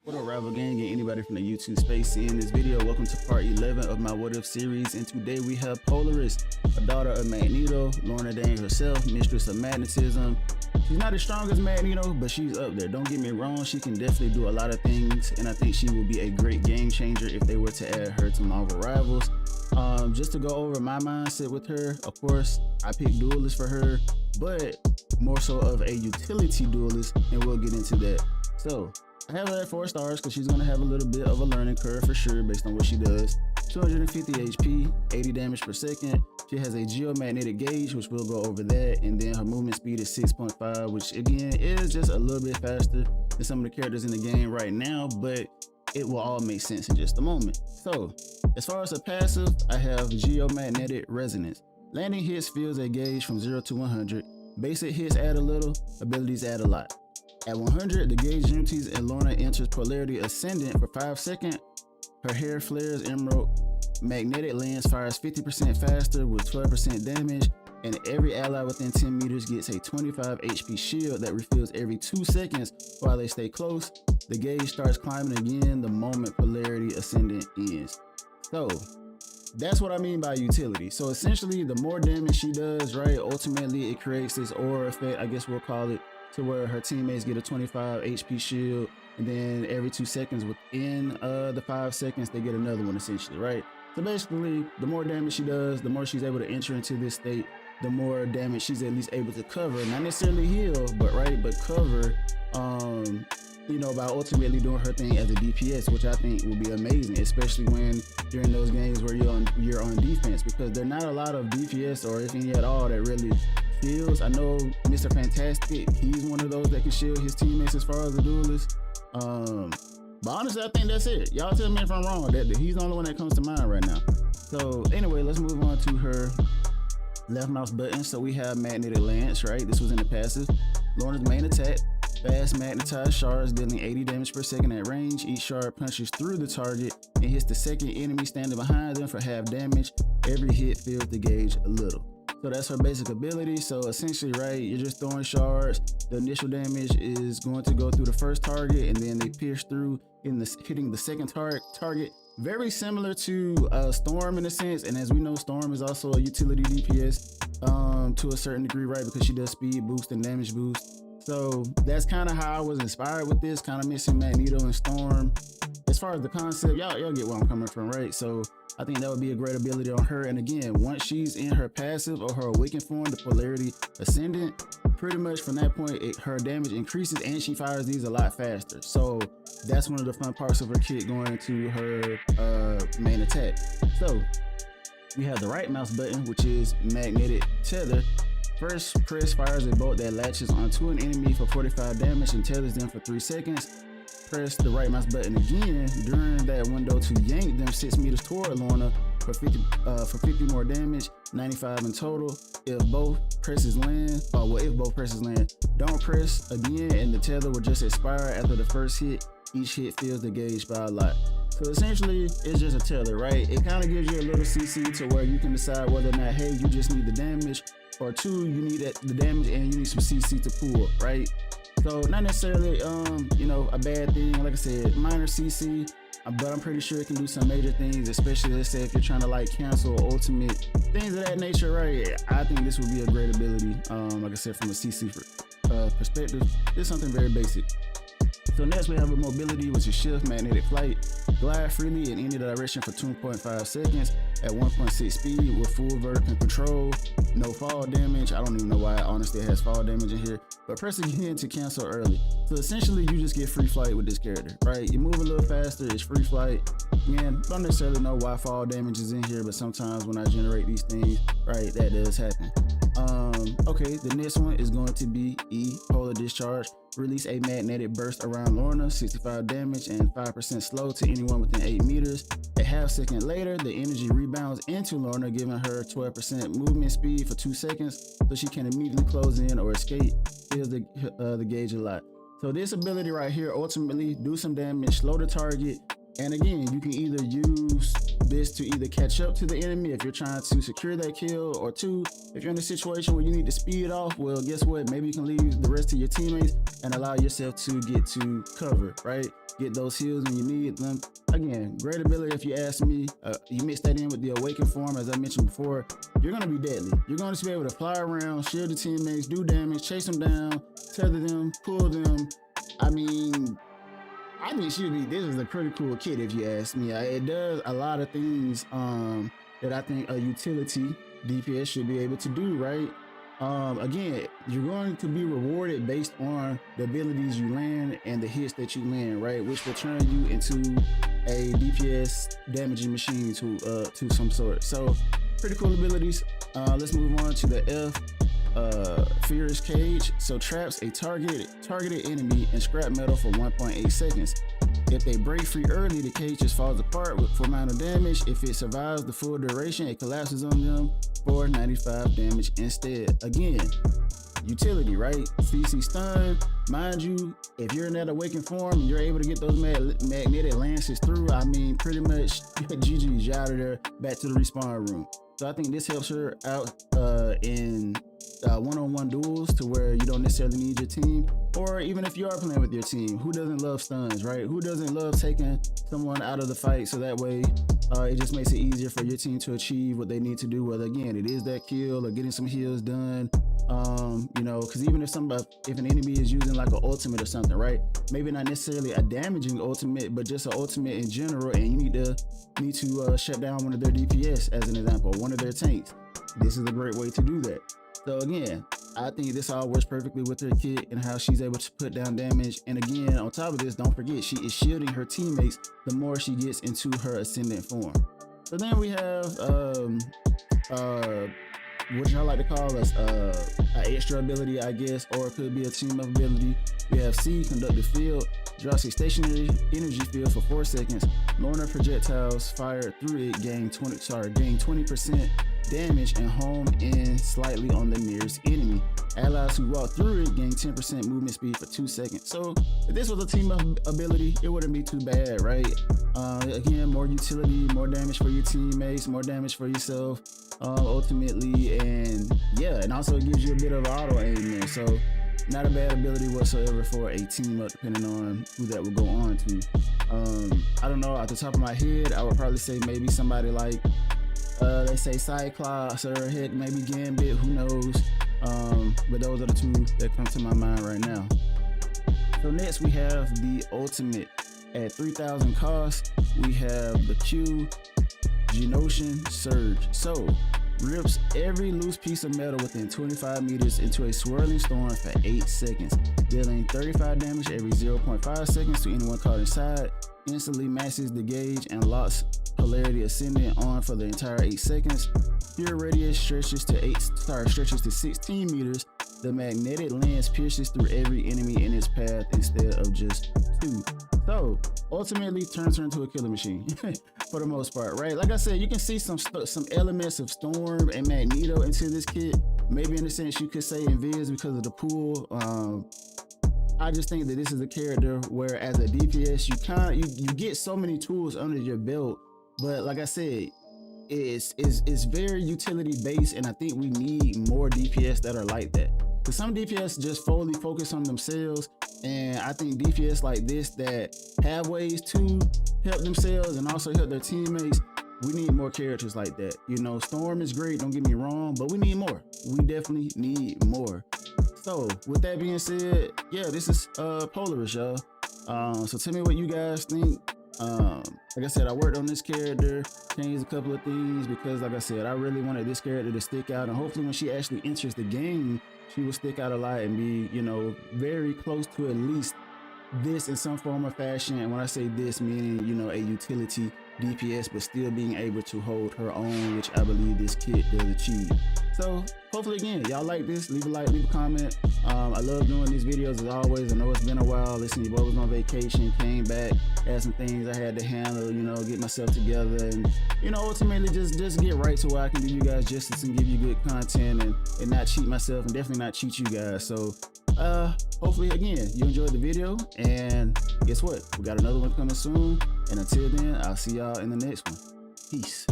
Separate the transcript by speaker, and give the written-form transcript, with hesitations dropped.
Speaker 1: What up, rival gang and anybody from the YouTube space seeing this video? Welcome to part 11 of my What If series, and today we have Polaris, a daughter of Magneto, Lorna herself, mistress of magnetism. She's not as strong as Magneto, but she's up there. Don't get me wrong, she can definitely do a lot of things, and I think she will be a great game changer if they were to add her to Marvel Rivals. Just to go over my mindset with her, of course, I picked Duelist for her, but more so of a utility duelist, and we'll get into that. So, I have her at 4 stars because she's going to have a little bit of a learning curve for sure based on what she does. 250 HP, 80 damage per second. She has a Geomagnetic Gauge, which we'll go over that. And then her movement speed is 6.5, which again is just a little bit faster than some of the characters in the game right now, but it will all make sense in just a moment. So, as far as her passive, I have Geomagnetic Resonance. Landing hits fills a gauge from 0 to 100. Basic hits add a little, abilities add a lot. At 100, the gauge empties and Lorna enters Polarity Ascendant for 5 seconds. Her hair flares emerald. Magnetic lens fires 50% faster with 12% damage, and every ally within 10 meters gets a 25 HP shield that refills every 2 seconds while they stay close. The gauge starts climbing again the moment Polarity Ascendant ends. So, that's what I mean by utility. So essentially, the more damage she does, right, ultimately it creates this aura effect, I guess we'll call it, to where her teammates get a 25 HP shield, and then every 2 seconds within the 5 seconds they get another one, essentially, right? So basically, the more damage she does, the more she's able to enter into this state, the more damage she's at least able to cover, not necessarily heal, but cover, you know, by ultimately doing her thing as a DPS, which I think will be amazing, especially when you're in those games where you're on defense, because there are not a lot of DPS, or if any at all, that really shields. I know Mr. Fantastic, he's one of those that can shield his teammates as far as the duelist. But honestly, I think that's it. Y'all tell me if I'm wrong. That he's the only one that comes to mind right now. So anyway, let's move on to her left mouse button. So we have Magnetic Lance, right? This was in the passive. Lorna's main attack. Fast magnetized shards dealing 80 damage per second at range. Each shard punches through the target and hits the second enemy standing behind them for half damage. Every hit fills the gauge a little. So that's her basic ability. So essentially, right, you're just throwing shards. The initial damage is going to go through the first target, and then they pierce through hitting the second target. Very similar to Storm in a sense, and as we know, Storm is also a utility DPS to a certain degree, right, because she does speed boost and damage boost. So that's kind of how I was inspired with this, kind of mixing Magneto and Storm. As far as the concept, y'all get where I'm coming from, right? So I think that would be a great ability on her. And again, once she's in her passive or her awakened form, the Polarity Ascendant, pretty much from that point, her damage increases and she fires these a lot faster. So that's one of the fun parts of her kit going into her main attack. So we have the right mouse button, which is Magnetic Tether. First press fires a bolt that latches onto an enemy for 45 damage and tethers them for 3 seconds. Press the right mouse button again during that window to yank them 6 meters toward Lorna for 50 more damage, 95 in total. If both presses land, don't press again and the tether will just expire after the first hit. Each hit fills the gauge by a lot. So essentially, it's just a tether, right? It kind of gives you a little CC to where you can decide whether or not, hey, you just need the damage, or 2, you need the damage and you need some CC to pull, right? So not necessarily, you know, a bad thing. Like I said, minor CC, but I'm pretty sure it can do some major things, especially, let's say, if you're trying to like cancel ultimate, things of that nature, right? I think this would be a great ability. Like I said, from a CC perspective, it's something very basic. So next we have a mobility, which is shift, magnetic flight, glide freely in any direction for 2.5 seconds at 1.6 speed with full vertical control, no fall damage. I don't even know why honestly it has fall damage in here, but press again to cancel early. So essentially you just get free flight with this character, right? You move a little faster, it's free flight. Again, don't necessarily know why fall damage is in here, but sometimes when I generate these things, right, that does happen. Okay, the next one is going to be Polar Discharge. Release a magnetic burst around Lorna, 65 damage and 5% slow to anyone within 8 meters. A half second later, the energy rebounds into Lorna, giving her 12% movement speed for 2 seconds, so she can immediately close in or escape. Fills the gauge a lot. So this ability right here ultimately do some damage, slow the target, And again, you can either use this to either catch up to the enemy if you're trying to secure that kill, or two, if you're in a situation where you need to speed off, well, guess what? Maybe you can leave the rest of your teammates and allow yourself to get to cover, right? Get those heals when you need them. Again, great ability if you ask me. You mix that in with the awakened form, as I mentioned before, you're going to be deadly. You're going to be able to fly around, shield the teammates, do damage, chase them down, tether them, pull them. I mean, I think this is a pretty cool kit if you ask me. It does a lot of things that I think a utility DPS should be able to do, right? Again, you're going to be rewarded based on the abilities you land and the hits that you land, right? Which will turn you into a DPS damaging machine to some sort. So pretty cool abilities. Let's move on to the F. Ferrous Cage. So traps a targeted enemy in scrap metal for 1.8 seconds. If they break free early, the cage just falls apart for minor damage. If it survives the full duration, it collapses on them for 95 damage instead. Again, utility, right? CC stun. Mind you, if you're in that awakened form and you're able to get those magnetic lances through, I mean, pretty much GG's out of there, back to the respawn room. So I think this helps her out in one-on-one duels, to where you don't necessarily need your team, or even if you are playing with your team. Who doesn't love stuns, right? Who doesn't love taking someone out of the fight, so that way it just makes it easier for your team to achieve what they need to do, whether again it is that kill or getting some heals done. You know, because even if an enemy is using like an ultimate or something, right? Maybe not necessarily a damaging ultimate, but just an ultimate in general, and you need to shut down one of their DPS, as an example, one of their tanks. This is a great way to do that. So again, I think this all works perfectly with her kit and how she's able to put down damage. And again, on top of this, don't forget, she is shielding her teammates the more she gets into her ascendant form. So then we have what y'all like to call us an extra ability, I guess, or it could be a team up ability. We have C, Conductive Field. Drops a stationary energy field for 4 seconds. Lorna projectiles fired through it gain 20% damage and home in slightly on the nearest enemy. Allies who walk through it gain 10% movement speed for 2 seconds. So if this was a team up ability, it wouldn't be too bad, right? Again, more utility, more damage for your teammates, more damage for yourself, ultimately, and yeah, and also it gives you a bit of auto aim there. So not a bad ability whatsoever for a team up, depending on who that would go on to. I don't know, off the top of my head, I would probably say maybe somebody like, they say Cyclops, or heck, maybe Gambit, who knows? But those are the two that come to my mind right now. So next we have the ultimate. At 3,000 cost, we have the Q, Genocian Surge. So rips every loose piece of metal within 25 meters into a swirling storm for 8 seconds, dealing 35 damage every 0.5 seconds to anyone caught inside. Instantly maxes the gauge and locks Polarity Ascendant on for the entire 8 seconds. Pure radius stretches to 16 meters. The magnetic lens pierces through every enemy in its path instead of just 2. So ultimately turns her into a killer machine for the most part, right? Like I said, you can see some elements of Storm and Magneto into this kit. Maybe in a sense you could say Invis because of the pool. I just think that this is a character where, as a DPS, you get so many tools under your belt, but like I said, it's very utility based, and I think we need more DPS that are like that. Because some DPS just fully focus on themselves, and I think DPS like this that have ways to help themselves and also help their teammates, we need more characters like that. You know, Storm is great, don't get me wrong, but we need more. We definitely need more. So with that being said, yeah, this is Polaris, y'all. So tell me what you guys think. Like I said, I worked on this character, changed a couple of things because, like I said, I really wanted this character to stick out, and hopefully when she actually enters the game, she will stick out a lot and be, you know, very close to at least this in some form or fashion. And when I say this, meaning, you know, a utility DPS, but still being able to hold her own, which I believe this kit does achieve. So hopefully, again, y'all like this, leave a like, leave a comment. I love doing these videos as always. I know it's been a while. Listen, your boy was on vacation, came back, had some things I had to handle, you know, get myself together, and, you know, ultimately just get right to where I can do you guys justice and give you good content and not cheat myself and definitely not cheat you guys. So Hopefully, again, you enjoyed the video. And guess what? We got another one coming soon. And until then, I'll see y'all in the next one. Peace.